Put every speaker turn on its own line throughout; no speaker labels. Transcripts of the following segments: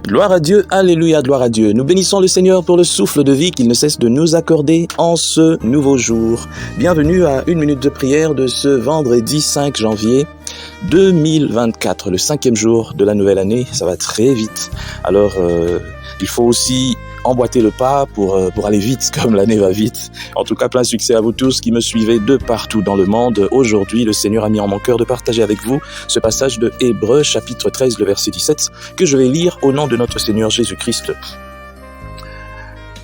Gloire à Dieu, alléluia, gloire à Dieu. Nous bénissons le Seigneur pour le souffle de vie qu'il ne cesse de nous accorder en ce nouveau jour. Bienvenue à une minute de prière de ce vendredi 5 janvier 2024, le 5e jour de la nouvelle année. Ça va très vite. Alors, il faut aussi emboîter le pas pour aller vite, comme l'année va vite. En tout cas, plein succès à vous tous qui me suivez de partout dans le monde. Aujourd'hui, le Seigneur a mis en mon cœur de partager avec vous ce passage de Hébreux, chapitre 13, le verset 17, que je vais lire au nom de notre Seigneur Jésus-Christ.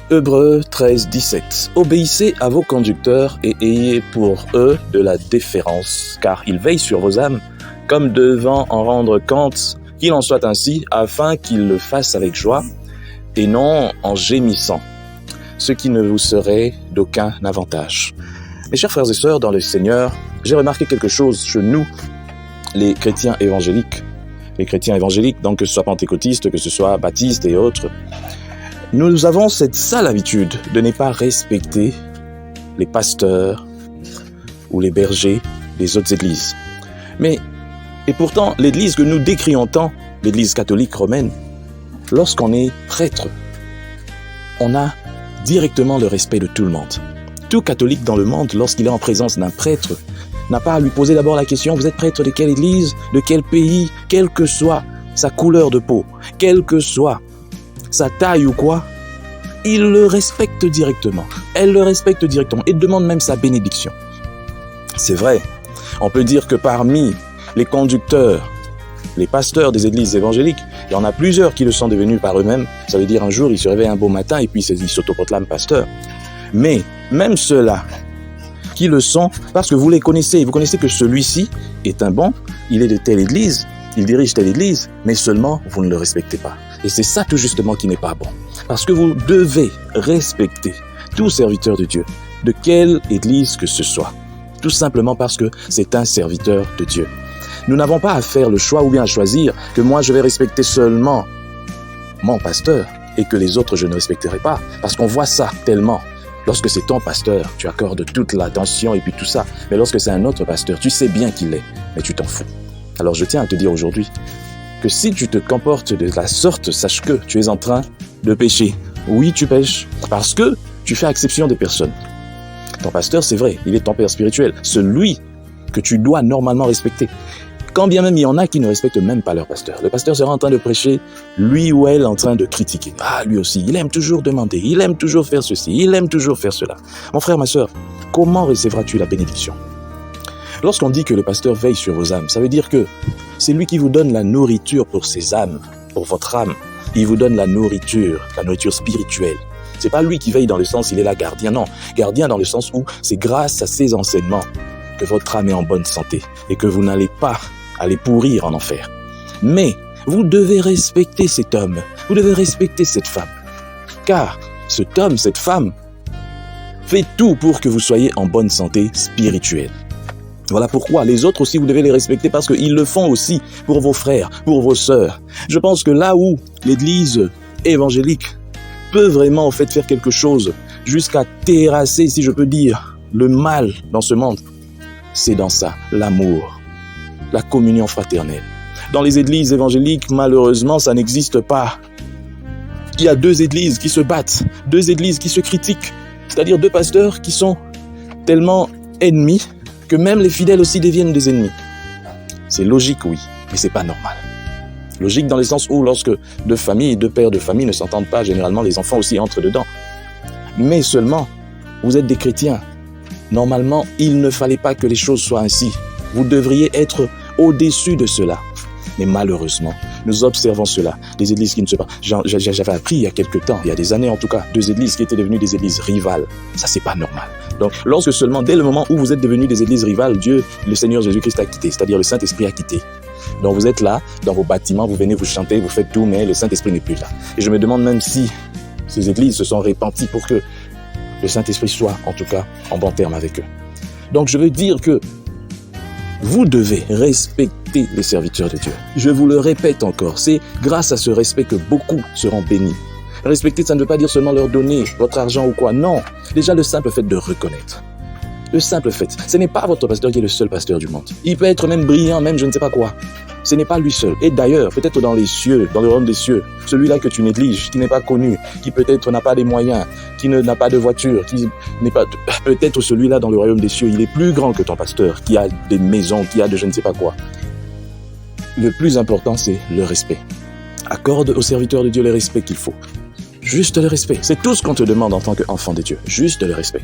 Hébreux 13, 17. Obéissez à vos conducteurs et ayez pour eux de la déférence, car ils veillent sur vos âmes, comme devant en rendre compte, qu'il en soit ainsi, afin qu'ils le fassent avec joie, et non en gémissant, ce qui ne vous serait d'aucun avantage. Mes chers frères et sœurs dans le Seigneur, j'ai remarqué quelque chose chez nous, les chrétiens évangéliques. Les chrétiens évangéliques, donc que ce soit pentecôtistes, que ce soit baptistes et autres, nous avons cette sale habitude de ne pas respecter les pasteurs ou les bergers des autres églises. Et pourtant, l'église que nous décrions tant, l'église catholique romaine, lorsqu'on est prêtre, on a directement le respect de tout le monde. Tout catholique dans le monde, lorsqu'il est en présence d'un prêtre, n'a pas à lui poser d'abord la question « Vous êtes prêtre de quelle église, de quel pays ?» Quelle que soit sa couleur de peau, quelle que soit sa taille ou quoi, il le respecte directement. Elle le respecte directement et demande même sa bénédiction. C'est vrai, on peut dire que parmi les conducteurs, les pasteurs des églises évangéliques, il y en a plusieurs qui le sont devenus par eux-mêmes. Ça veut dire un jour, ils se réveillent un beau matin et puis ils s'autoproclament pasteurs. Mais même ceux-là qui le sont, parce que vous les connaissez, vous connaissez que celui-ci est un bon, il est de telle église, il dirige telle église, mais seulement vous ne le respectez pas. Et c'est ça tout justement qui n'est pas bon. Parce que vous devez respecter tout serviteur de Dieu, de quelle église que ce soit. Tout simplement parce que c'est un serviteur de Dieu. Nous n'avons pas à faire le choix ou bien à choisir que moi je vais respecter seulement mon pasteur et que les autres je ne respecterai pas. Parce qu'on voit ça tellement. Lorsque c'est ton pasteur, tu accordes toute l'attention et puis tout ça. Mais lorsque c'est un autre pasteur, tu sais bien qu'il est, mais tu t'en fous. Alors je tiens à te dire aujourd'hui que si tu te comportes de la sorte, sache que tu es en train de pécher. Oui, tu pêches parce que tu fais exception des personnes. Ton pasteur, c'est vrai, il est ton père spirituel, celui que tu dois normalement respecter. Quand bien même il y en a qui ne respectent même pas leur pasteur. Le pasteur sera en train de prêcher, lui ou elle en train de critiquer. Ah, lui aussi, il aime toujours demander, il aime toujours faire ceci, il aime toujours faire cela. Mon frère, ma sœur, comment recevras-tu la bénédiction? Lorsqu'on dit que le pasteur veille sur vos âmes, ça veut dire que c'est lui qui vous donne la nourriture pour ses âmes, pour votre âme. Il vous donne la nourriture spirituelle. C'est pas lui qui veille dans le sens il est là gardien, non. Gardien dans le sens où c'est grâce à ses enseignements que votre âme est en bonne santé et que vous n'allez pas aller pourrir en enfer. Mais vous devez respecter cet homme, vous devez respecter cette femme. Car cet homme, cette femme, fait tout pour que vous soyez en bonne santé spirituelle. Voilà pourquoi les autres aussi, vous devez les respecter parce qu'ils le font aussi pour vos frères, pour vos sœurs. Je pense que là où l'église évangélique peut vraiment en fait faire quelque chose jusqu'à terrasser, si je peux dire, le mal dans ce monde, c'est dans ça, l'amour, la communion fraternelle. Dans les églises évangéliques, malheureusement, ça n'existe pas. Il y a deux églises qui se battent, deux églises qui se critiquent, c'est-à-dire deux pasteurs qui sont tellement ennemis que même les fidèles aussi deviennent des ennemis. C'est logique, oui, mais c'est pas normal. Logique dans le sens où lorsque deux familles, deux pères de famille ne s'entendent pas, généralement les enfants aussi entrent dedans. Mais seulement, vous êtes des chrétiens. Normalement, il ne fallait pas que les choses soient ainsi. Vous devriez être au-dessus de cela. Mais malheureusement, nous observons cela. Des églises qui ne se parlent. J'avais appris il y a quelques temps, il y a des années en tout cas, deux églises qui étaient devenues des églises rivales. Ça, c'est pas normal. Donc, lorsque seulement, dès le moment où vous êtes devenus des églises rivales, Dieu, le Seigneur Jésus-Christ a quitté, c'est-à-dire le Saint-Esprit a quitté. Donc, vous êtes là, dans vos bâtiments, vous venez, vous chantez, vous faites tout, mais le Saint-Esprit n'est plus là. Et je me demande même si ces églises se sont repenties pour que le Saint-Esprit soit, en tout cas, en bon terme avec eux. Donc, je veux dire que vous devez respecter les serviteurs de Dieu. Je vous le répète encore, c'est grâce à ce respect que beaucoup seront bénis. Respecter, ça ne veut pas dire seulement leur donner votre argent ou quoi. Non, déjà le simple fait de reconnaître. Le simple fait. Ce n'est pas votre pasteur qui est le seul pasteur du monde. Il peut être même brillant, même je ne sais pas quoi. Ce n'est pas lui seul. Et d'ailleurs, peut-être dans les cieux, dans le royaume des cieux, celui-là que tu négliges, qui n'est pas connu, qui peut-être n'a pas les moyens, qui n'a pas de voiture, qui n'est pas... Peut-être celui-là dans le royaume des cieux, il est plus grand que ton pasteur, qui a des maisons, qui a de je ne sais pas quoi. Le plus important, c'est le respect. Accorde aux serviteurs de Dieu le respect qu'il faut. Juste le respect. C'est tout ce qu'on te demande en tant qu'enfant de Dieu. Juste le respect.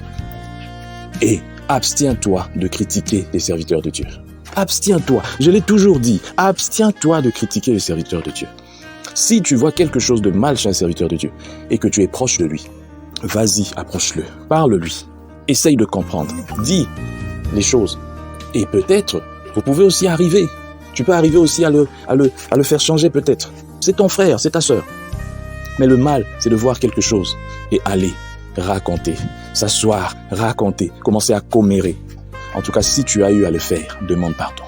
Et abstiens-toi de critiquer les serviteurs de Dieu. Abstiens-toi. Je l'ai toujours dit. Abstiens-toi de critiquer les serviteurs de Dieu. Si tu vois quelque chose de mal chez un serviteur de Dieu et que tu es proche de lui, vas-y, approche-le. Parle-lui. Essaye de comprendre. Dis les choses. Et peut-être, vous pouvez aussi arriver. Tu peux arriver aussi à le faire changer peut-être. C'est ton frère, c'est ta sœur. Mais le mal, c'est de voir quelque chose et aller raconter, s'asseoir, raconter, commencer à commérer. En tout cas, si tu as eu à le faire, demande pardon.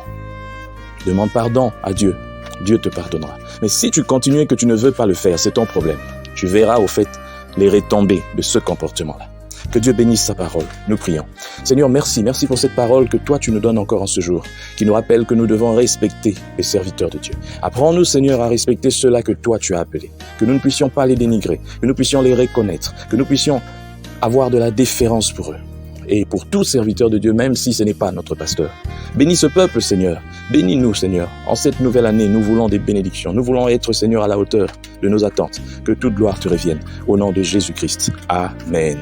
Demande pardon à Dieu. Dieu te pardonnera. Mais si tu continues et que tu ne veux pas le faire, c'est ton problème. Tu verras au fait les retombées de ce comportement-là. Que Dieu bénisse sa parole. Nous prions. Seigneur, merci. Merci pour cette parole que toi, tu nous donnes encore en ce jour, qui nous rappelle que nous devons respecter les serviteurs de Dieu. Apprends-nous, Seigneur, à respecter ceux-là que toi, tu as appelés. Que nous ne puissions pas les dénigrer, que nous puissions les reconnaître, que nous puissions avoir de la déférence pour eux. Et pour tout serviteur de Dieu, même si ce n'est pas notre pasteur. Bénis ce peuple, Seigneur. Bénis-nous, Seigneur. En cette nouvelle année, nous voulons des bénédictions. Nous voulons être, Seigneur, à la hauteur de nos attentes. Que toute gloire te revienne. Au nom de Jésus-Christ. Amen.